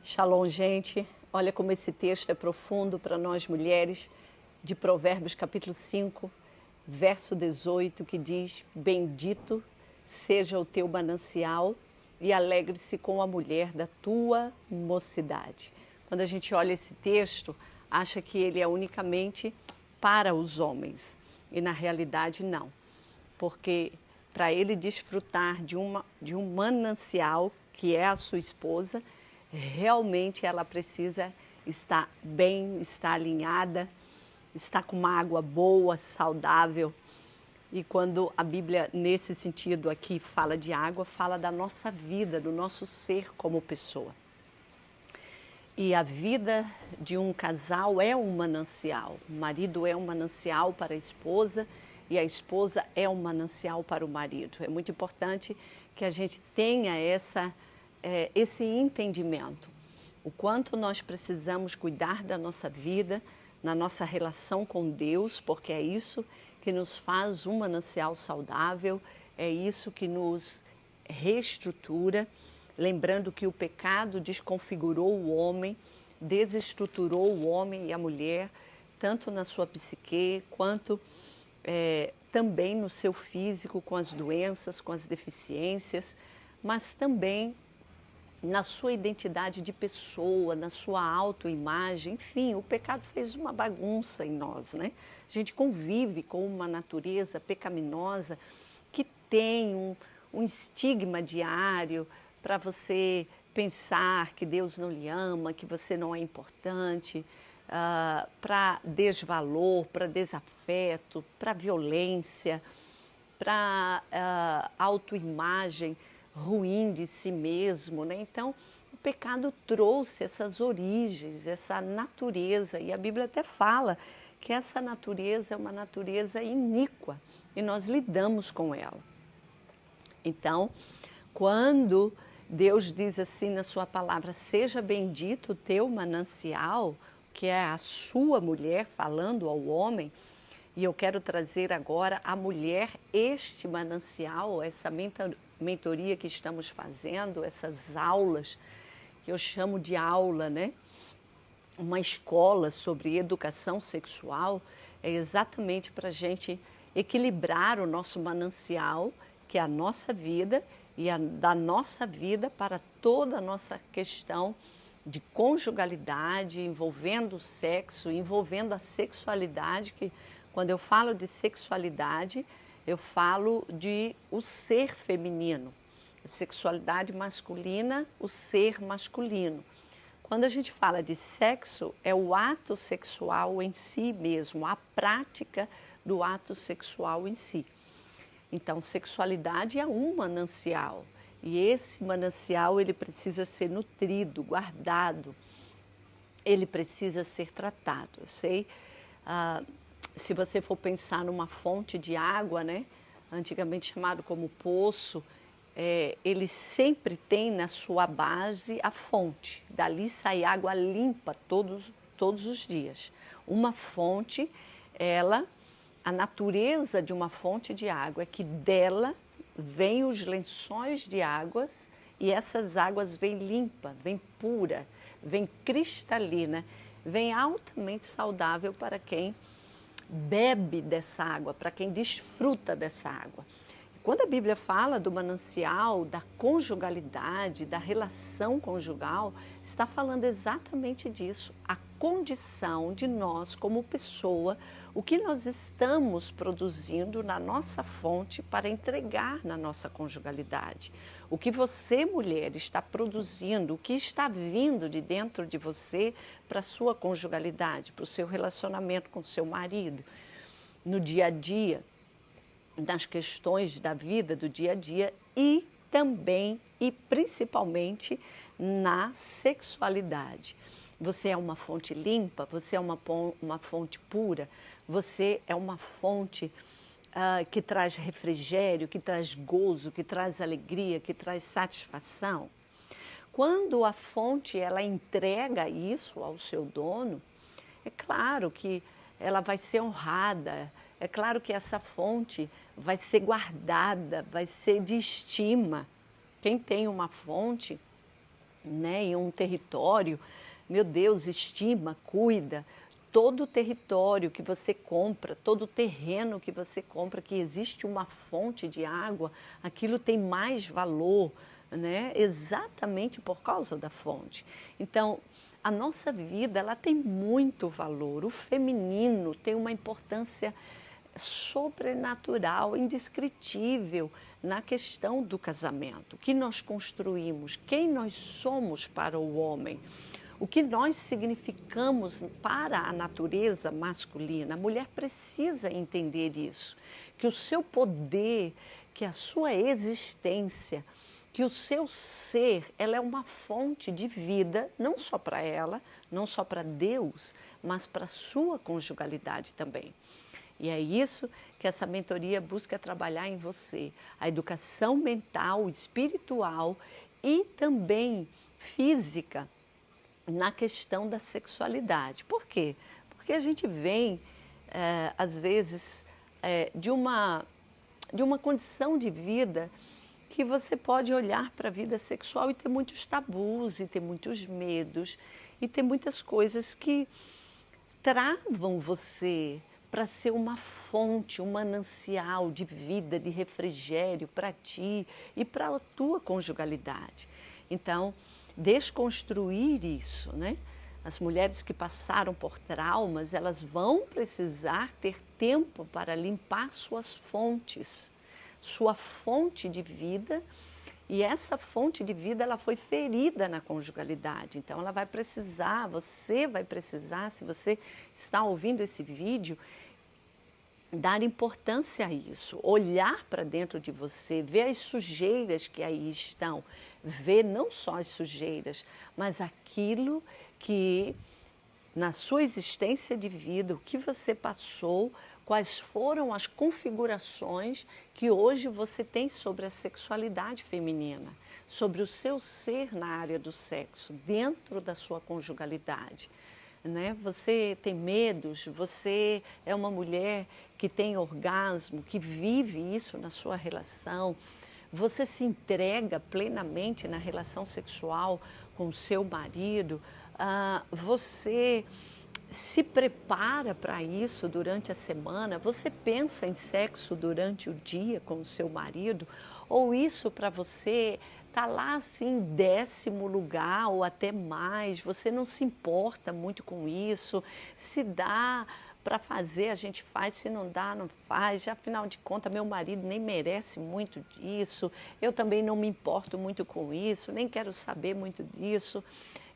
Shalom, gente. Olha como esse texto é profundo para nós mulheres, de Provérbios capítulo 5, verso 18, que diz: Bendito seja o teu manancial e alegre-se com a mulher da tua mocidade. Quando a gente olha esse texto, acha que ele é unicamente para os homens. E na realidade não. Porque para ele desfrutar de um manancial, que é a sua esposa, realmente ela precisa estar bem, estar alinhada, estar com uma água boa, saudável. E quando a Bíblia, nesse sentido aqui, fala de água, fala da nossa vida, do nosso ser como pessoa. E a vida de um casal é um manancial. O marido é um manancial para a esposa e a esposa é um manancial para o marido. É muito importante que a gente tenha esse entendimento. O quanto nós precisamos cuidar da nossa vida, na nossa relação com Deus, porque é isso que nos faz um manancial saudável, é isso que nos reestrutura. Lembrando que o pecado desconfigurou o homem, desestruturou o homem e a mulher, tanto na sua psique, quanto também no seu físico, com as doenças, com as deficiências, mas também na sua identidade de pessoa, na sua autoimagem. Enfim, o pecado fez uma bagunça em nós, né? A gente convive com uma natureza pecaminosa que tem um estigma diário para você pensar que Deus não lhe ama, que você não é importante, para desvalor, para desafeto, para violência, para autoimagem ruim de si mesmo, né? Então, o pecado trouxe essas origens, essa natureza, e a Bíblia até fala que essa natureza é uma natureza iníqua e nós lidamos com ela. Então, quando Deus diz assim na sua palavra: seja bendito o teu manancial, que é a sua mulher falando ao homem, e eu quero trazer agora a mulher este manancial, essa mentoria que estamos fazendo, essas aulas, que eu chamo de aula, né? Uma escola sobre educação sexual, é exatamente para a gente equilibrar o nosso manancial, que é a nossa vida, e da nossa vida para toda a nossa questão de conjugalidade, envolvendo o sexo, envolvendo a sexualidade, que quando eu falo de sexualidade, eu falo de o ser feminino, a sexualidade masculina, o ser masculino. Quando a gente fala de sexo, é o ato sexual em si mesmo, a prática do ato sexual em si. Então, sexualidade é um manancial, e esse manancial ele precisa ser nutrido, guardado, ele precisa ser tratado. Eu sei, se você for pensar numa fonte de água, né, antigamente chamado como poço, ele sempre tem na sua base a fonte. Dali sai água limpa todos os dias. Uma fonte, a natureza de uma fonte de água é que dela vêm os lençóis de águas e essas águas vêm limpa, vêm pura, vêm cristalina, vêm altamente saudável para quem bebe dessa água, para quem desfruta dessa água. Quando a Bíblia fala do manancial, da conjugalidade, da relação conjugal, está falando exatamente disso, a condição de nós como pessoa, o que nós estamos produzindo na nossa fonte para entregar na nossa conjugalidade. O que você, mulher, está produzindo, o que está vindo de dentro de você para a sua conjugalidade, para o seu relacionamento com o seu marido, no dia a dia, nas questões da vida, do dia a dia, e também e principalmente na sexualidade. Você é uma fonte limpa, você é uma fonte pura, você é uma fonte que traz refrigério, que traz gozo, que traz alegria, que traz satisfação. Quando a fonte ela entrega isso ao seu dono, é claro que ela vai ser honrada, é claro que essa fonte vai ser guardada, vai ser de estima. Quem tem uma fonte né, em um território, meu Deus, estima, cuida. Todo o território que você compra, todo o terreno que você compra, que existe uma fonte de água, aquilo tem mais valor, né? Exatamente por causa da fonte. Então, a nossa vida, ela tem muito valor. O feminino tem uma importância sobrenatural, indescritível na questão do casamento. O que nós construímos, quem nós somos para o homem, o que nós significamos para a natureza masculina. A mulher precisa entender isso, que o seu poder, que a sua existência, que o seu ser, ela é uma fonte de vida, não só para ela, não só para Deus, mas para a sua conjugalidade também. E é isso que essa mentoria busca trabalhar em você. A educação mental, espiritual e também física na questão da sexualidade. Por quê? Porque a gente vem, às vezes, de uma condição de vida que você pode olhar para a vida sexual e ter muitos tabus, e ter muitos medos, e ter muitas coisas que travam você para ser uma fonte, um manancial de vida, de refrigério para ti e para a tua conjugalidade. Então, desconstruir isso, né? As mulheres que passaram por traumas, elas vão precisar ter tempo para limpar suas fontes, sua fonte de vida. E essa fonte de vida, ela foi ferida na conjugalidade. Então, ela vai precisar, você vai precisar, se você está ouvindo esse vídeo, dar importância a isso, olhar para dentro de você, ver as sujeiras que aí estão, ver não só as sujeiras, mas aquilo que na sua existência de vida, o que você passou, quais foram as configurações que hoje você tem sobre a sexualidade feminina, sobre o seu ser na área do sexo, dentro da sua conjugalidade. Né? Você tem medos, você é uma mulher que tem orgasmo, que vive isso na sua relação, você se entrega plenamente na relação sexual com o seu marido, você se prepara para isso durante a semana, você pensa em sexo durante o dia com o seu marido, ou isso para você está lá assim em 10º lugar ou até mais, você não se importa muito com isso, se dá para fazer a gente faz, se não dá não faz, já afinal de contas meu marido nem merece muito disso, eu também não me importo muito com isso, nem quero saber muito disso.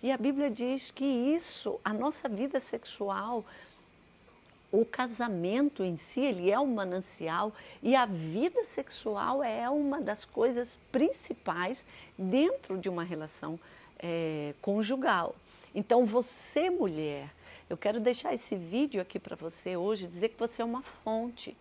E a Bíblia diz que isso, a nossa vida sexual, o casamento em si, ele é um manancial e a vida sexual é uma das coisas principais dentro de uma relação conjugal. Então, você, mulher, eu quero deixar esse vídeo aqui para você hoje, dizer que você é uma fonte.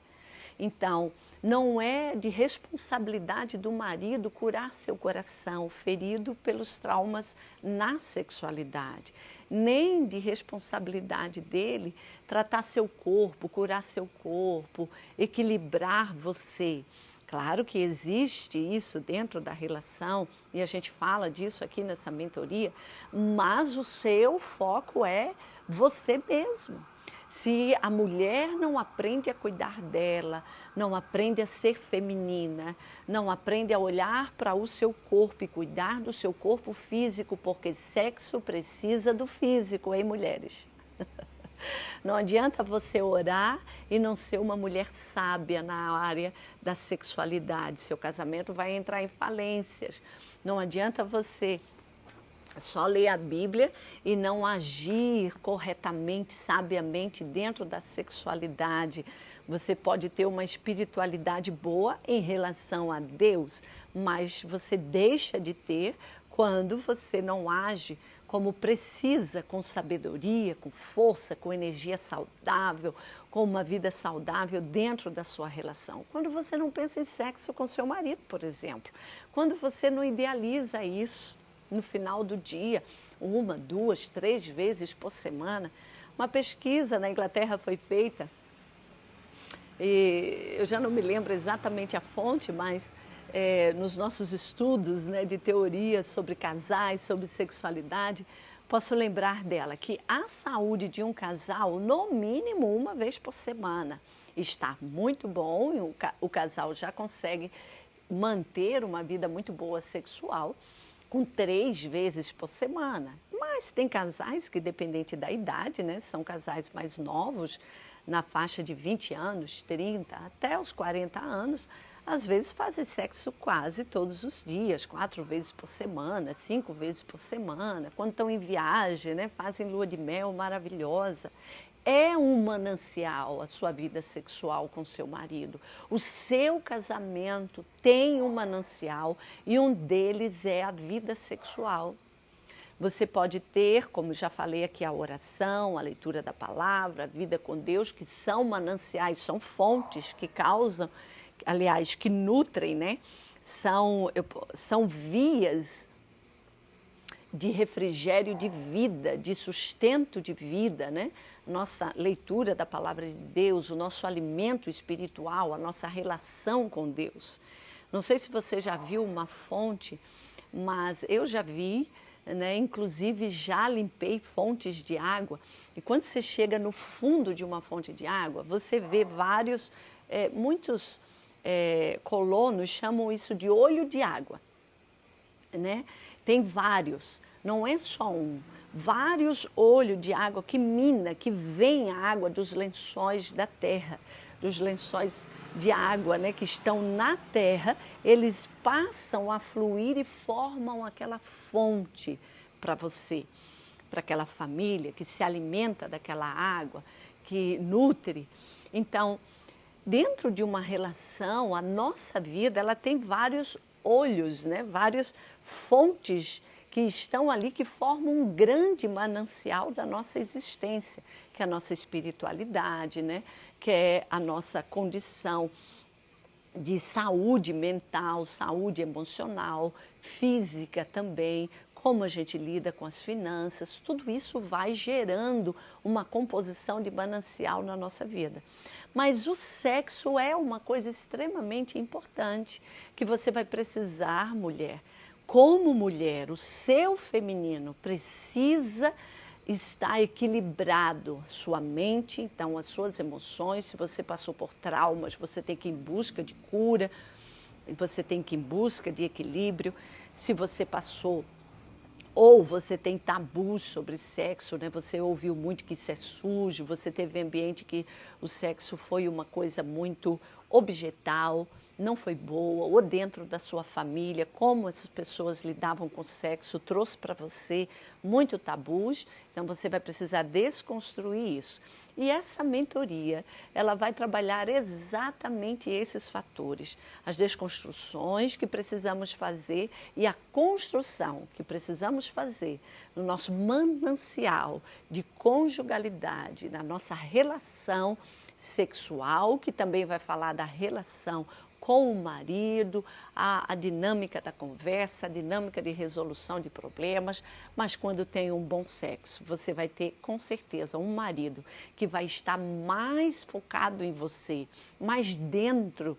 Então, não é de responsabilidade do marido curar seu coração ferido pelos traumas na sexualidade, nem de responsabilidade dele tratar seu corpo, curar seu corpo, equilibrar você. Claro que existe isso dentro da relação e a gente fala disso aqui nessa mentoria, mas o seu foco é você mesmo. Se a mulher não aprende a cuidar dela, não aprende a ser feminina, não aprende a olhar para o seu corpo e cuidar do seu corpo físico, porque sexo precisa do físico, hein, mulheres? Não adianta você orar e não ser uma mulher sábia na área da sexualidade. Seu casamento vai entrar em falências. Não adianta você só ler a Bíblia e não agir corretamente, sabiamente dentro da sexualidade. Você pode ter uma espiritualidade boa em relação a Deus, mas você deixa de ter quando você não age como precisa, com sabedoria, com força, com energia saudável, com uma vida saudável dentro da sua relação. Quando você não pensa em sexo com seu marido, por exemplo. Quando você não idealiza isso no final do dia, 1, 2, 3 vezes por semana. Uma pesquisa na Inglaterra foi feita, e eu já não me lembro exatamente a fonte, mas nos nossos estudos, né, de teoria sobre casais, sobre sexualidade, posso lembrar dela que a saúde de um casal, no mínimo uma vez por semana, está muito bom e o casal já consegue manter uma vida muito boa sexual com 3 vezes por semana. Mas tem casais que, dependente da idade, né, são casais mais novos, na faixa de 20 anos, 30, até os 40 anos, às vezes fazem sexo quase todos os dias, 4 vezes por semana, 5 vezes por semana. Quando estão em viagem, né, fazem lua de mel maravilhosa. É um manancial a sua vida sexual com seu marido. O seu casamento tem um manancial e um deles é a vida sexual. Você pode ter, como já falei aqui, a oração, a leitura da palavra, a vida com Deus, que são mananciais, são fontes que causam, aliás, que nutrem, né? São vias de refrigério de vida, de sustento de vida, né? Nossa leitura da palavra de Deus, o nosso alimento espiritual, a nossa relação com Deus. Não sei se você já viu uma fonte, mas eu já vi, né? Inclusive já limpei fontes de água. E quando você chega no fundo de uma fonte de água, você vê muitos colonos chamam isso de olho de água, né? Tem vários, não é só um, vários olhos de água que mina, que vem a água dos lençóis da terra, dos lençóis de água, né, que estão na terra, eles passam a fluir e formam aquela fonte para você, para aquela família que se alimenta daquela água, que nutre. Então, dentro de uma relação, a nossa vida, ela tem vários olhos, né? Várias fontes que estão ali, que formam um grande manancial da nossa existência, que é a nossa espiritualidade, né? Que é a nossa condição de saúde mental, saúde emocional, física também, como a gente lida com as finanças, tudo isso vai gerando uma composição de manancial na nossa vida. Mas o sexo é uma coisa extremamente importante que você vai precisar, mulher. Como mulher, o seu feminino precisa estar equilibrado, sua mente, então as suas emoções. Se você passou por traumas, você tem que ir em busca de cura, você tem que ir em busca de equilíbrio. Se você passou ou você tem tabus sobre sexo, né? Você ouviu muito que isso é sujo, você teve ambiente que o sexo foi uma coisa muito objetal, não foi boa, ou dentro da sua família, como essas pessoas lidavam com o sexo, trouxe para você muito tabus, então você vai precisar desconstruir isso. E essa mentoria, ela vai trabalhar exatamente esses fatores, as desconstruções que precisamos fazer e a construção que precisamos fazer no nosso manancial de conjugalidade, na nossa relação sexual, que também vai falar da relação com o marido, a dinâmica da conversa, a dinâmica de resolução de problemas, mas quando tem um bom sexo, você vai ter com certeza um marido que vai estar mais focado em você, mais dentro,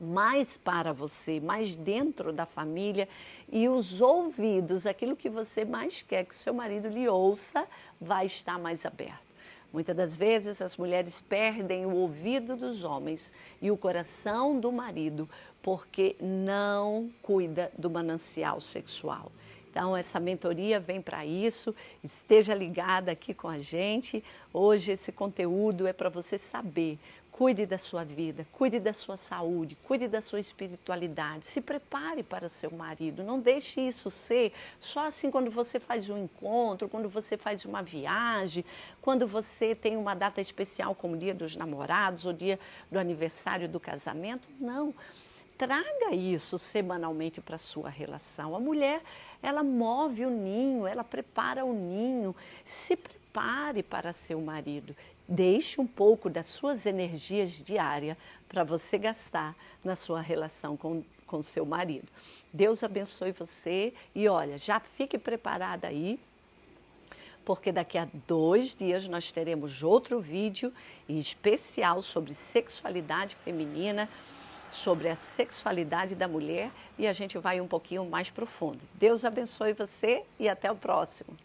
mais para você, mais dentro da família, e os ouvidos, aquilo que você mais quer que o seu marido lhe ouça, vai estar mais aberto. Muitas das vezes as mulheres perdem o ouvido dos homens e o coração do marido porque não cuida do manancial sexual. Então, essa mentoria vem para isso, esteja ligada aqui com a gente. Hoje esse conteúdo é para você saber. Cuide da sua vida, cuide da sua saúde, cuide da sua espiritualidade, se prepare para seu marido, não deixe isso ser só assim quando você faz um encontro, quando você faz uma viagem, quando você tem uma data especial como o Dia dos Namorados ou dia do aniversário do casamento, não. Traga isso semanalmente para a sua relação. A mulher, ela move o ninho, ela prepara o ninho, se prepare para seu marido. Deixe um pouco das suas energias diárias para você gastar na sua relação com o seu marido. Deus abençoe você e olha, já fique preparada aí, porque daqui a 2 dias nós teremos outro vídeo em especial sobre sexualidade feminina. sobre a sexualidade da mulher e a gente vai um pouquinho mais profundo. Deus abençoe você e até o próximo.